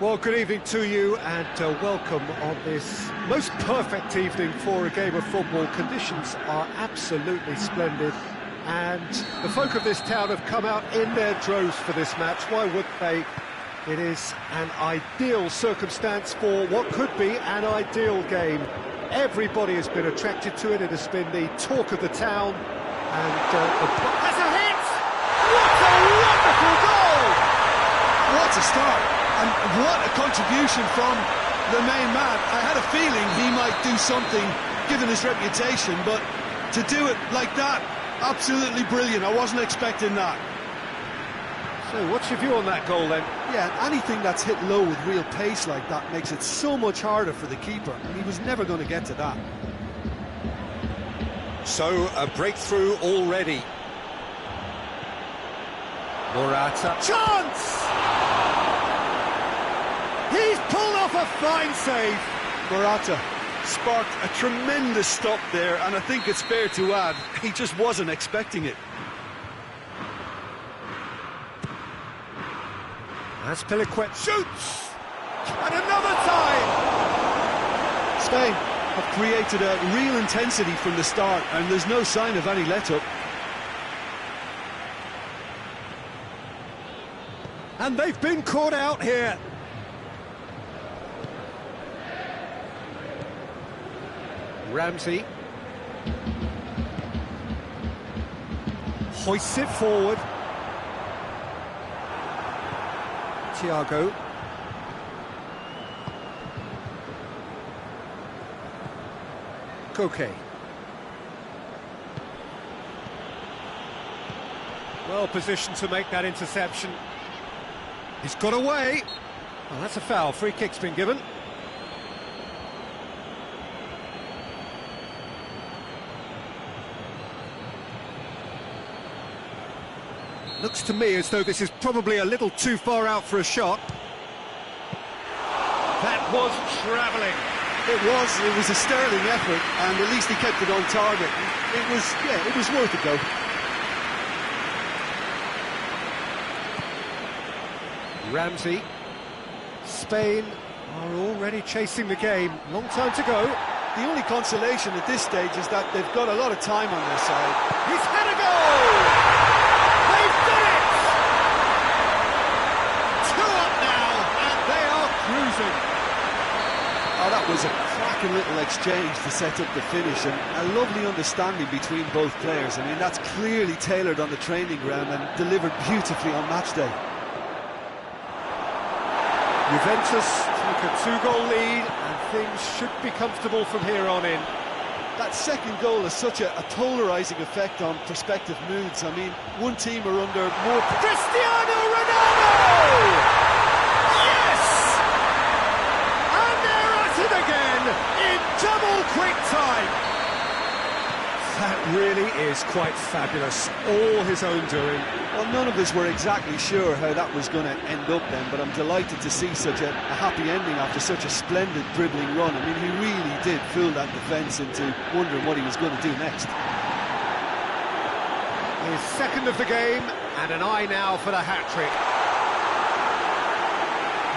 Well, good evening to you and welcome on this most perfect evening for a game of football. Conditions are absolutely splendid and the folk of this town have come out in their droves for this match. Why would they? It is an ideal circumstance for what could be an ideal game. Everybody has been attracted to it. It has been the talk of the town. And has a hit! What a wonderful goal! What a start! And what a contribution from the main man. I had a feeling he might do something, given his reputation, but to do it like that, absolutely brilliant. I wasn't expecting that. So, what's your view on that goal then? Yeah, anything that's hit low with real pace like that makes it so much harder for the keeper, and he was never going to get to that. So, a breakthrough already. Morata. Chance! He's pulled off a fine save. Morata sparked a tremendous stop there, and I think it's fair to add, he just wasn't expecting it. As Piliquet shoots! And another time! Spain have created a real intensity from the start, and there's no sign of any let-up. And they've been caught out here. Ramsey hoists it forward. Thiago. Koke. Well positioned to make that interception. He's got away. Well, that's a foul. Free kick's been given. Looks to me as though this is probably a little too far out for a shot. That was travelling. It was a sterling effort, and at least he kept it on target. It was worth a go. Ramsey. Spain are already chasing the game. Long time to go. The only consolation at this stage is that they've got a lot of time on their side. He's had a goal! They've done it! 2 up now, and they are cruising. Oh, that was a cracking little exchange to set up the finish, and a lovely understanding between both players. I mean, that's clearly tailored on the training ground and delivered beautifully on match day. Juventus take a 2-goal lead, and things should be comfortable from here on in. That second goal has such a polarising effect on prospective moods. I mean, one team are under more... Cristiano Ronaldo! Yes! And they're at it again in double quick time. That really is quite fabulous. All his own doing. Well, none of us were exactly sure how that was going to end up then, but I'm delighted to see such a happy ending after such a splendid dribbling run. I mean, he really did fool that defence into wondering what he was going to do next. His second of the game, and an eye now for the hat-trick.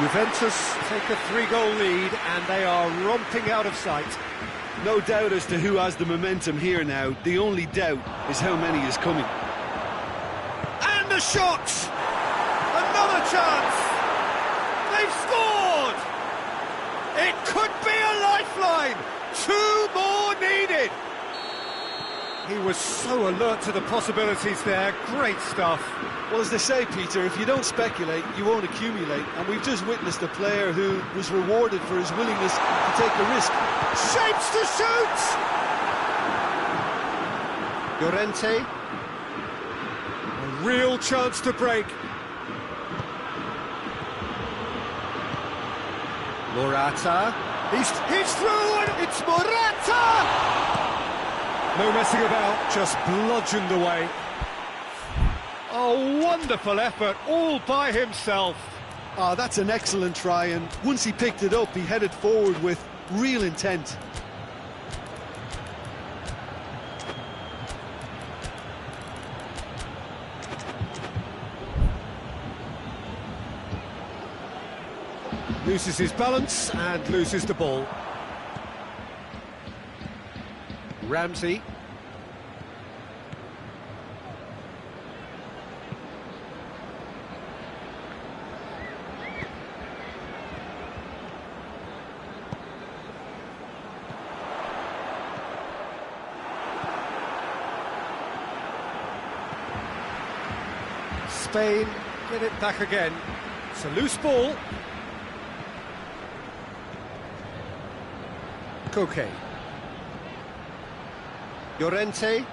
Juventus take a 3-goal lead, and they are romping out of sight. No doubt as to who has the momentum here now. The only doubt is how many is coming. And the shot! Another chance! They've scored! It could be a lifeline! 2 more needed! He was so alert to the possibilities there. Great stuff. Well, as they say, Peter, if you don't speculate, you won't accumulate. And we've just witnessed a player who was rewarded for his willingness to take a risk. Shapes to shoot! Llorente. A real chance to break. Morata. He's through, and it's Morata! No messing about, just bludgeoned away. A wonderful effort, all by himself. Oh, that's an excellent try, and once he picked it up, he headed forward with real intent. Loses his balance and loses the ball. Ramsey. Spain get it back again. It's a loose ball. Koke. Llorente.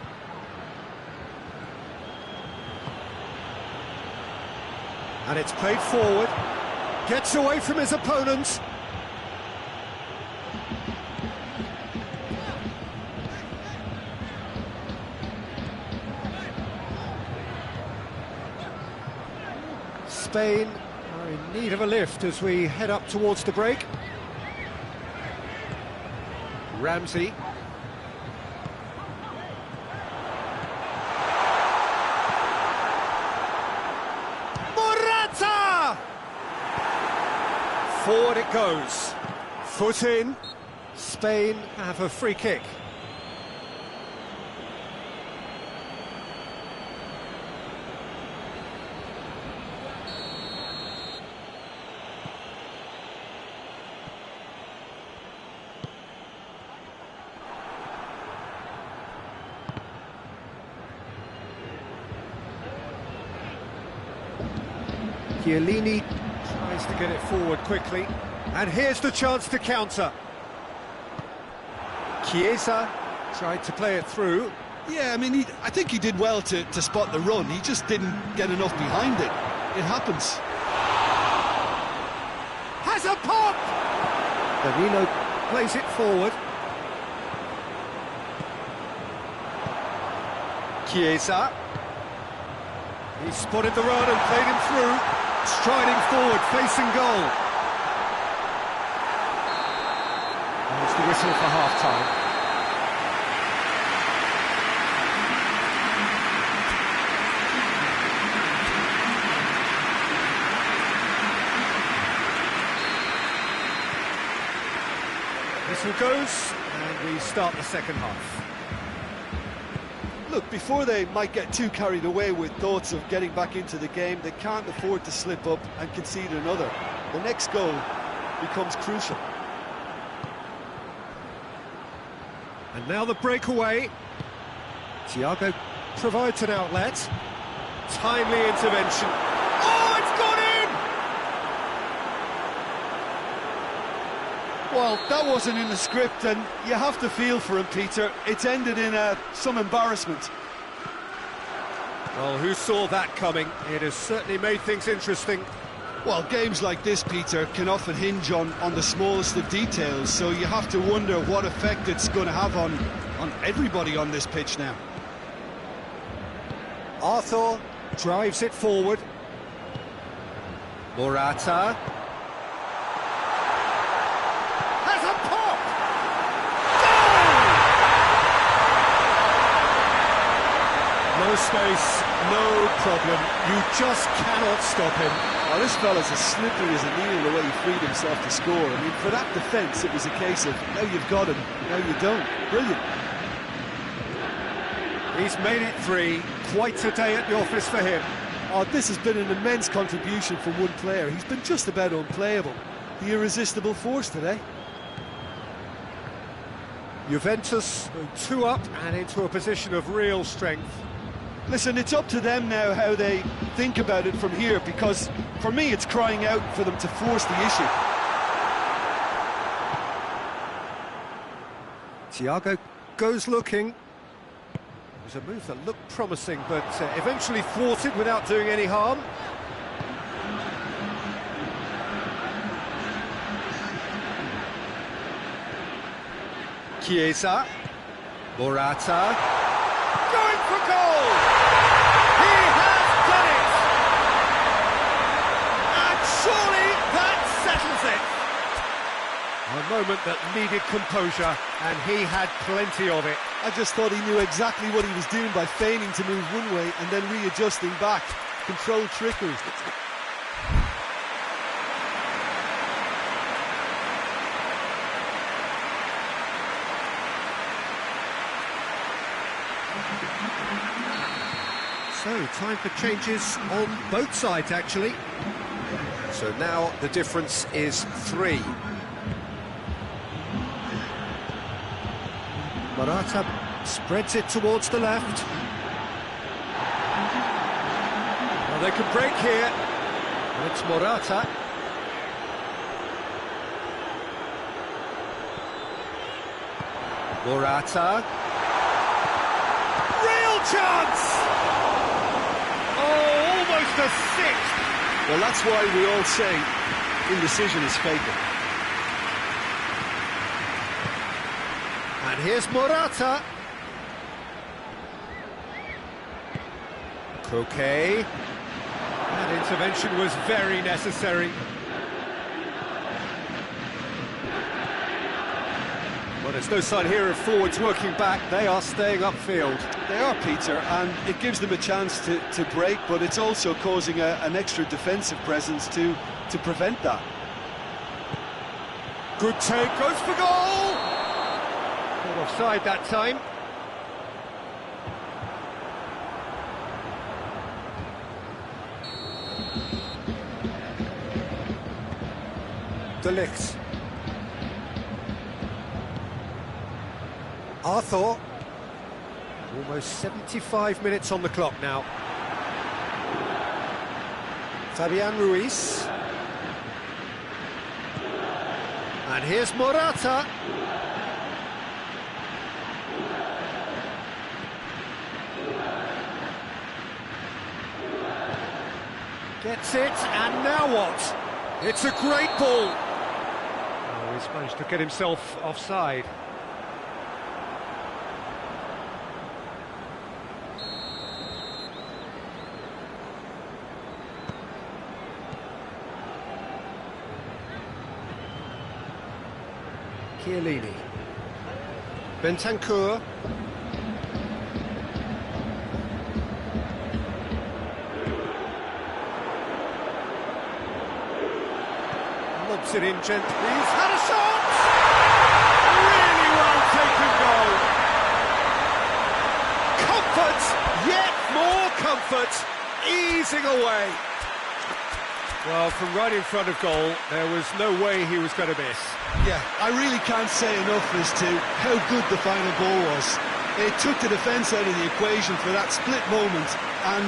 And it's played forward. Gets away from his opponent. Spain are in need of a lift as we head up towards the break. Ramsey. Morata! Forward it goes. Foot in. Spain have a free kick. Chiellini tries to get it forward quickly, and here's the chance to counter. Chiesa tried to play it through. Yeah, I mean, I think he did well to spot the run. He just didn't get enough behind it. It happens. Has a pop! Danilo plays it forward. Chiesa. He spotted the run and played him through. Striding forward, facing goal. There's the whistle for half-time. Whistle goes, and we start the second half. Look, before they might get too carried away with thoughts of getting back into the game, they can't afford to slip up and concede another. The next goal becomes crucial. And now the breakaway. Thiago provides an outlet. Timely intervention. Oh, it's gone in! Well, that wasn't in the script, and you have to feel for him, Peter. It's ended in some embarrassment. Well, who saw that coming? It has certainly made things interesting. Well, games like this, Peter, can often hinge on the smallest of details, so you have to wonder what effect it's going to have on everybody on this pitch now. Arthur drives it forward. Morata. Has a pop! Goal! No space, no problem. You just cannot stop him. Oh, this fella's as slippery as a needle the way he freed himself to score. I mean, for that defence, it was a case of, now you've got him, now you don't. Brilliant. He's made it 3. Quite a day at the office for him. Oh, this has been an immense contribution from one player. He's been just about unplayable. The irresistible force today. Juventus 2 up and into a position of real strength. Listen, it's up to them now how they think about it from here, because for me it's crying out for them to force the issue. Thiago goes looking. It was a move that looked promising, but eventually thwarted without doing any harm. Chiesa. Morata. Going for goal! He has done it! And surely that settles it! A moment that needed composure, and he had plenty of it. I just thought he knew exactly what he was doing by feigning to move one way and then readjusting back. Controlled trickery. So, time for changes on both sides, actually. So now the difference is 3. Morata spreads it towards the left. Well, they can break here. And it's Morata. Morata. Real chance! Oh, almost a sixth. Well, that's why we all say indecision is fatal. And here's Morata. Koke. That intervention was very necessary. Well, there's no sign here of forwards working back. They are staying upfield. They are, Peter, and it gives them a chance to break, but it's also causing an extra defensive presence to prevent that. Good take, goes for goal! Not offside that time. De Ligt. Arthur. Almost 75 minutes on the clock now. Fabian Ruiz. And here's Morata. Gets it, and now what? It's a great ball. Oh, he's managed to get himself offside. Chiellini. Bentancur. Lobs it in gently. He's had a shot! Really well taken goal. Comfort, yet more comfort, easing away. Well, from right in front of goal, there was no way he was going to miss. Yeah, I really can't say enough as to how good the final ball was. It took the defence out of the equation for that split moment, and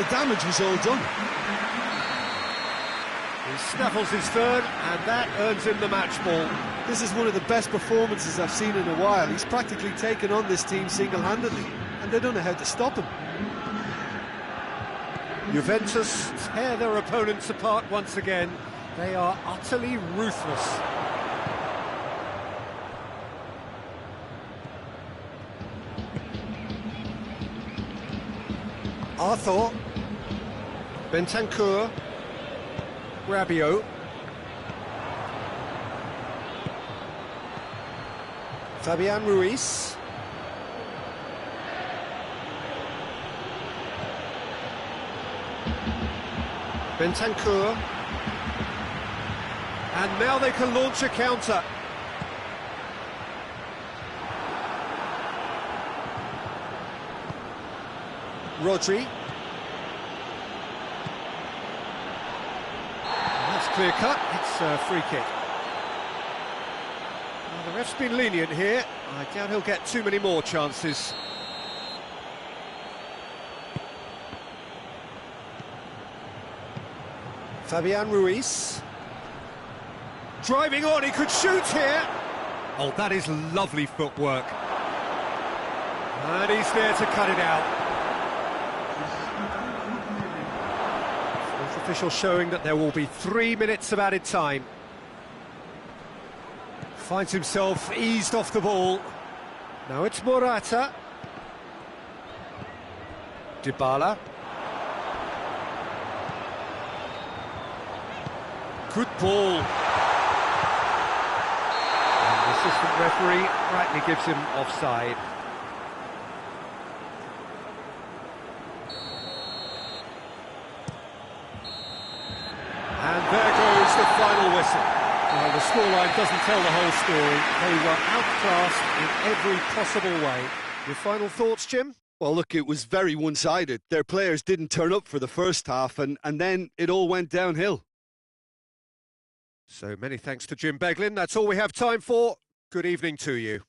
the damage was all done. He snaffles his third, and that earns him the match ball. This is one of the best performances I've seen in a while. He's practically taken on this team single-handedly, and they don't know how to stop him. Juventus tear their opponents apart once again. They are utterly ruthless. Arthur. Bentancur. Rabiot. Fabian Ruiz. Bentancur. And now they can launch a counter. Rodri. That's clear cut, it's a free kick. Well, the ref's been lenient here. I doubt he'll get too many more chances. Fabian Ruiz. Driving on, he could shoot here. Oh, that is lovely footwork. And he's there to cut it out. Fourth official showing that there will be 3 minutes of added time. Finds himself eased off the ball. Now it's Morata. Dybala. Good ball. And the assistant referee rightly gives him offside. And there goes the final whistle. Well, the scoreline doesn't tell the whole story. They were outclassed in every possible way. Your final thoughts, Jim? Well, look, it was very one-sided. Their players didn't turn up for the first half, and then it all went downhill. So many thanks to Jim Beglin. That's all we have time for. Good evening to you.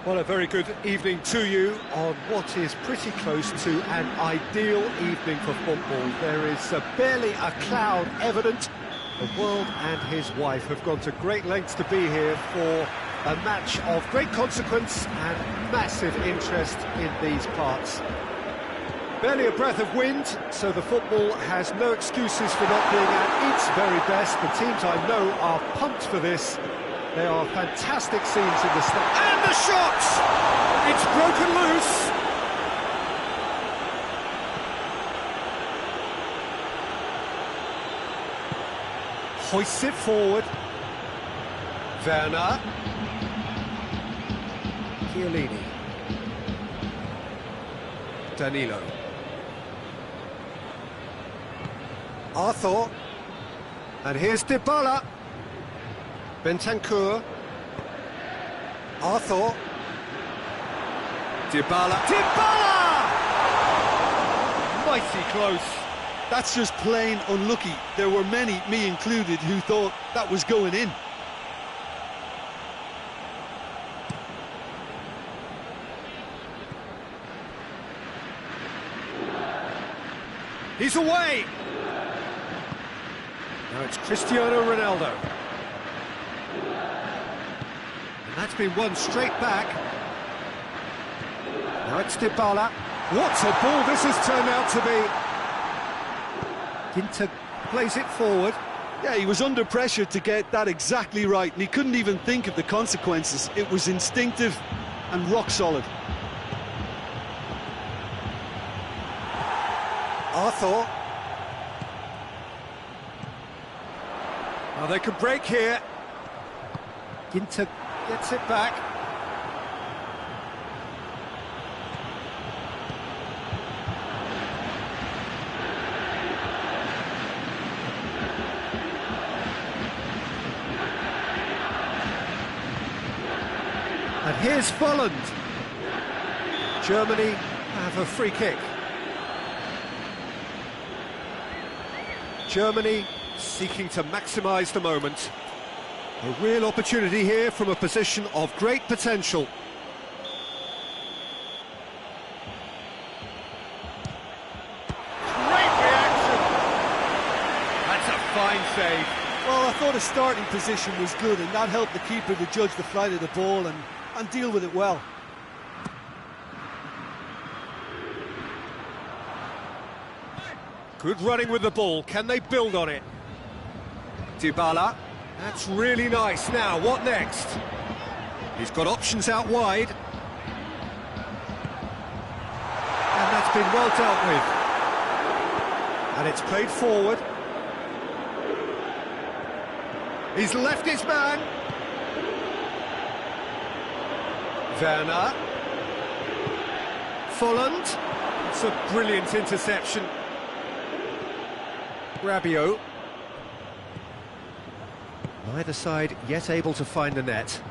Well, a very good evening to you on what is pretty close to an ideal evening for football. There is barely a cloud evident. The world and his wife have gone to great lengths to be here for a match of great consequence and massive interest in these parts. Barely a breath of wind, so the football has no excuses for not being at its very best. The teams I know are pumped for this. They are fantastic scenes in the stand. And the shot! It's broken loose. Hoists it forward. Werner. Chiellini. Danilo. Arthur. And here's Dybala. Bentancur. Arthur. Dybala. Dybala! Mighty close. That's just plain unlucky. There were many, me included, who thought that was going in. He's away! Now it's Cristiano Ronaldo. And that's been won straight back. Now it's Dybala. What a ball this has turned out to be. Ginter plays it forward. Yeah, he was under pressure to get that exactly right, and he couldn't even think of the consequences. It was instinctive and rock solid. Arthur. Now they could break here. Ginter gets it back. is Folland. Germany have a free kick. Germany seeking to maximise the moment. A real opportunity here from a position of great potential. Great reaction! That's a fine save. Well, I thought his starting position was good, and that helped the keeper to judge the flight of the ball and deal with it well. Good running with the ball. Can they build on it? Dybala. That's really nice. Now, what next? He's got options out wide. And that's been well dealt with. And it's played forward. He's left his man. Werner. Folland. It's a brilliant interception. Rabiot. Neither side yet able to find the net.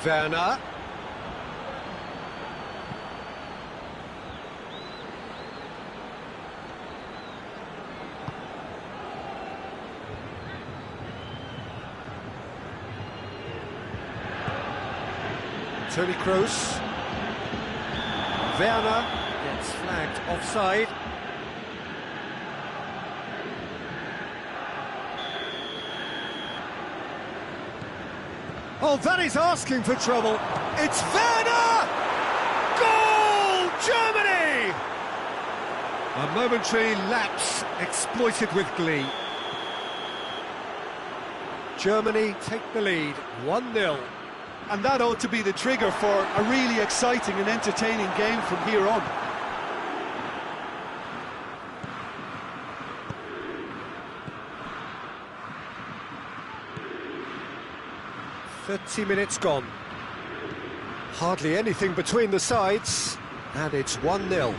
Werner. Toni Kroos. Werner gets flagged offside. Oh, that is asking for trouble. It's Werner! Goal! Germany! A momentary lapse exploited with glee. Germany take the lead, 1-0. And that ought to be the trigger for a really exciting and entertaining game from here on. Minutes gone. Hardly anything between the sides, and it's 1-0.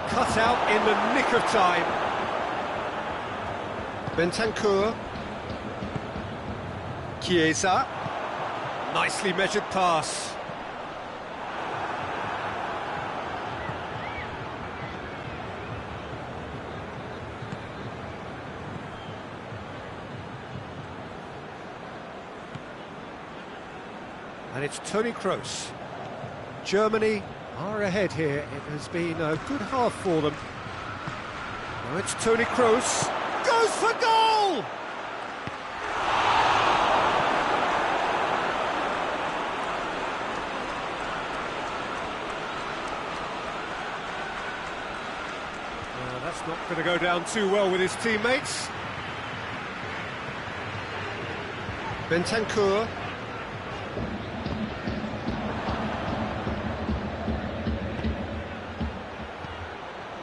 Cut out in the nick of time. Bentancur. Chiesa. Nicely measured pass. And it's Toni Kroos. Germany are ahead here. It has been a good half for them. Now it's Toni Kroos. Goes for goal! That's not going to go down too well with his teammates. Bentancur.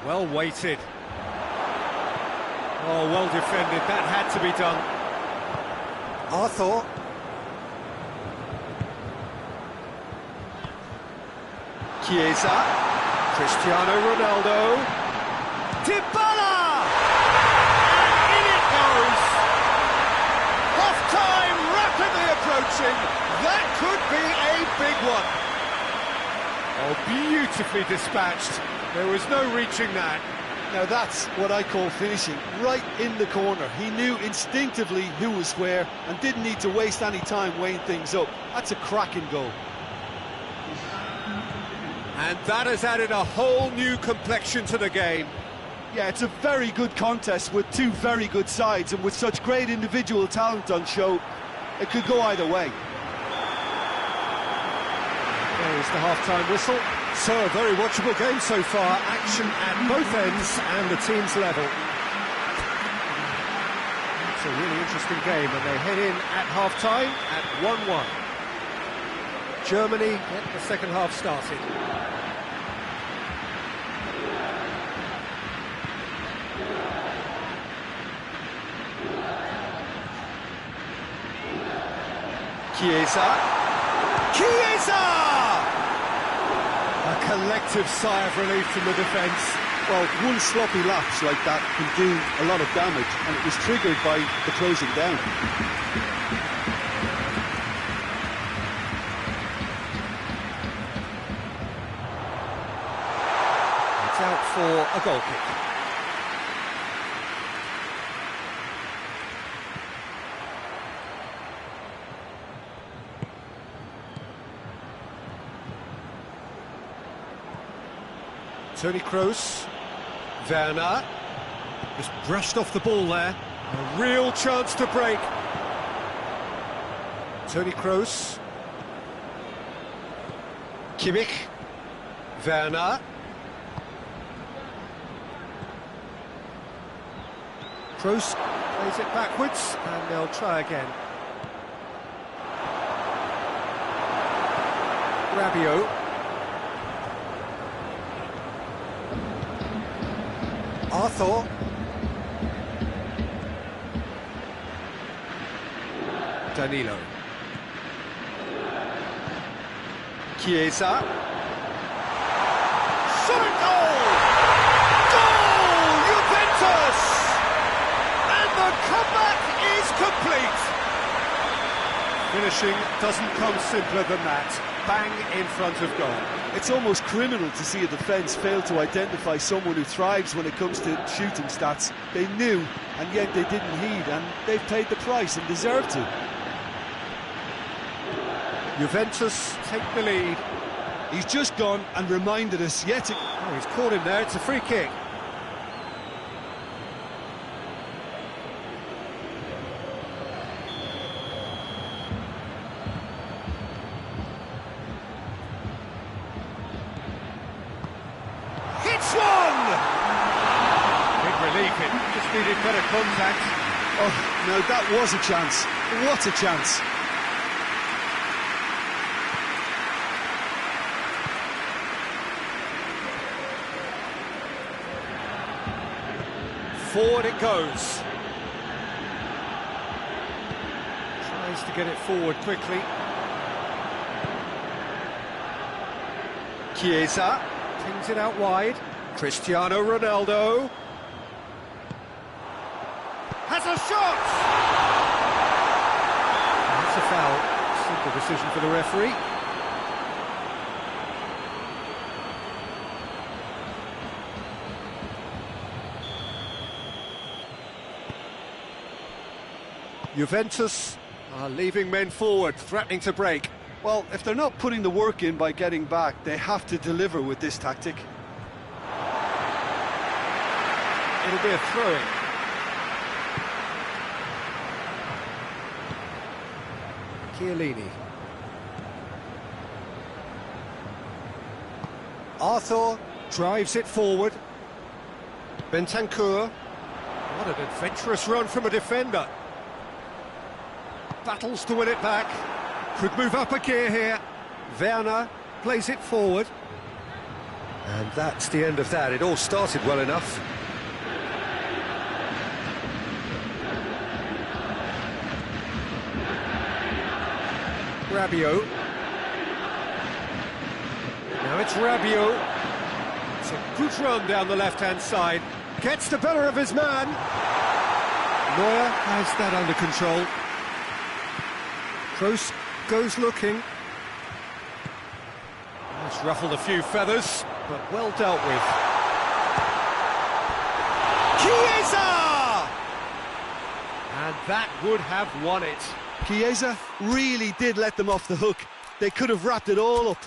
Well weighted. Oh, well defended. That had to be done. Arthur. Chiesa. Cristiano Ronaldo. Dybala! And in it goes! Half-time rapidly approaching. That could be a big one. Oh, beautifully dispatched. There was no reaching that. Now that's what I call finishing, right in the corner. He knew instinctively who was where and didn't need to waste any time weighing things up. That's a cracking goal. And that has added a whole new complexion to the game. Yeah, it's a very good contest with two very good sides, and with such great individual talent on show, it could go either way. There's the half-time whistle. So, a very watchable game so far. Action at both ends and the team's level. It's a really interesting game, and they head in at half-time at 1-1. Germany get the second half started. Chiesa! A collective sigh of relief from the defence. Well, one sloppy lapse like that can do a lot of damage, and it was triggered by the closing down. It's out for a goal kick. Toni Kroos, Werner, just brushed off the ball there, a real chance to break. Toni Kroos, Kimmich, Werner, Kroos plays it backwards, and they'll try again. Rabiot. Arthur. Danilo. Chiesa. Shot goal! Goal! Juventus! And the comeback is complete. Finishing doesn't come simpler than that. Bang in front of goal. It's almost criminal to see a defence fail to identify someone who thrives when it comes to shooting stats. They knew, and yet they didn't heed, and they've paid the price and deserve to. Juventus take the lead. He's just gone and reminded us yet again. Oh, he's caught him there, it's a free kick. Just needed better contact. Oh, no, that was a chance. What a chance. Forward it goes. Tries to get it forward quickly. Chiesa pings it out wide. Cristiano Ronaldo has a shot! That's a foul. Simple decision for the referee. Juventus are leaving men forward, threatening to break. Well, if they're not putting the work in by getting back, they have to deliver with this tactic. It'll be a throw-in. Chiellini. Arthur drives it forward. Bentancur. What an adventurous run from a defender. Battles to win it back. Could move up a gear here. Werner plays it forward. And that's the end of that. It all started well enough. Rabiot. Now it's Rabiot. It's a good run down the left-hand side. Gets the better of his man. Neuer has that under control. Kroos goes looking. It's ruffled a few feathers, but well dealt with. Chiesa! And that would have won it. Chiesa really did let them off the hook. They could have wrapped it all up.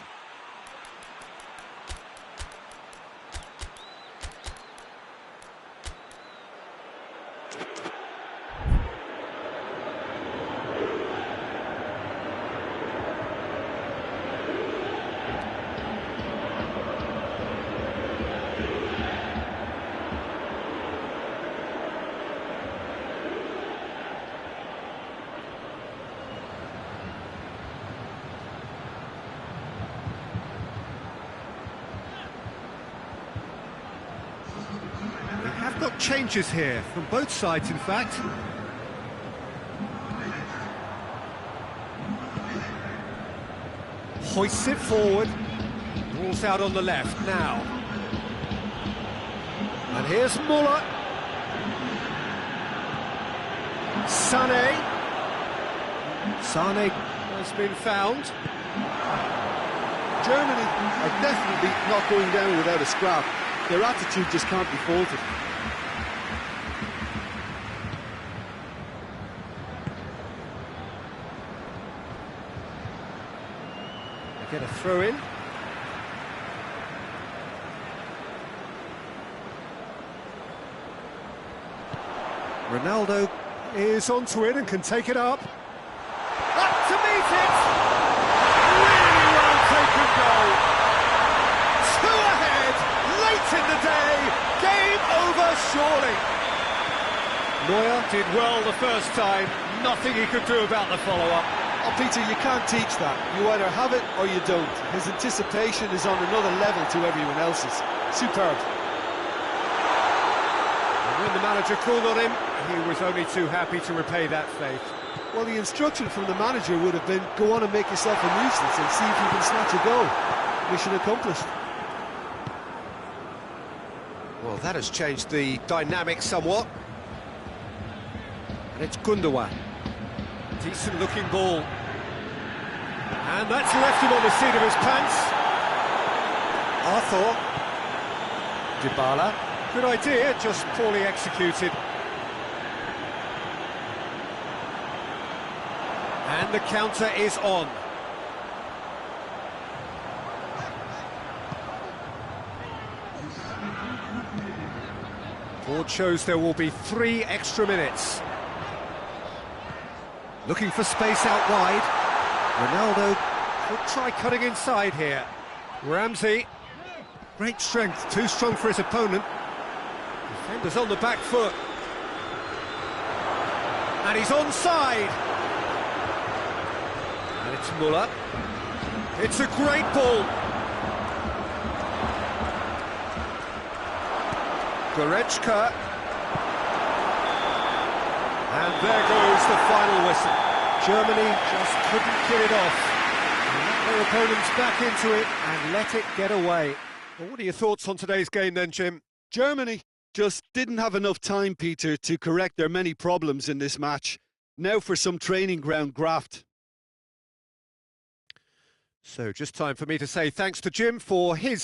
Got changes here from both sides, in fact. Hoists it forward. Ball's out on the left now. And here's Muller. Sané. Sané has been found. Germany are definitely not going down without a scrap. Their attitude just can't be faulted. They get a throw in. Ronaldo is onto it and can take it up. Up to meet it! Really well taken goal. 2 ahead, late in the day, game over surely. Neuer did well the first time, nothing he could do about the follow-up. Oh, Peter, you can't teach that. You either have it or you don't. His anticipation is on another level to everyone else's. Superb. And when the manager called on him, he was only too happy to repay that faith. Well, the instruction from the manager would have been, go on and make yourself a nuisance and see if you can snatch a goal. Mission accomplished. Well, that has changed the dynamic somewhat. And it's Gundogan. Decent looking ball. And that's left him on the seat of his pants. Arthur. Dybala. Good idea, just poorly executed. And the counter is on. Board shows there will be 3 extra minutes. Looking for space out wide. Ronaldo could try cutting inside here. Ramsey. Great strength, too strong for his opponent. Defender's on the back foot. And he's onside. And it's Muller. It's a great ball. Goretzka. And there goes the final whistle. Germany just couldn't get it off. And let their opponents back into it and let it get away. Well, what are your thoughts on today's game then, Jim? Germany just didn't have enough time, Peter, to correct their many problems in this match. Now for some training ground graft. So just time for me to say thanks to Jim for his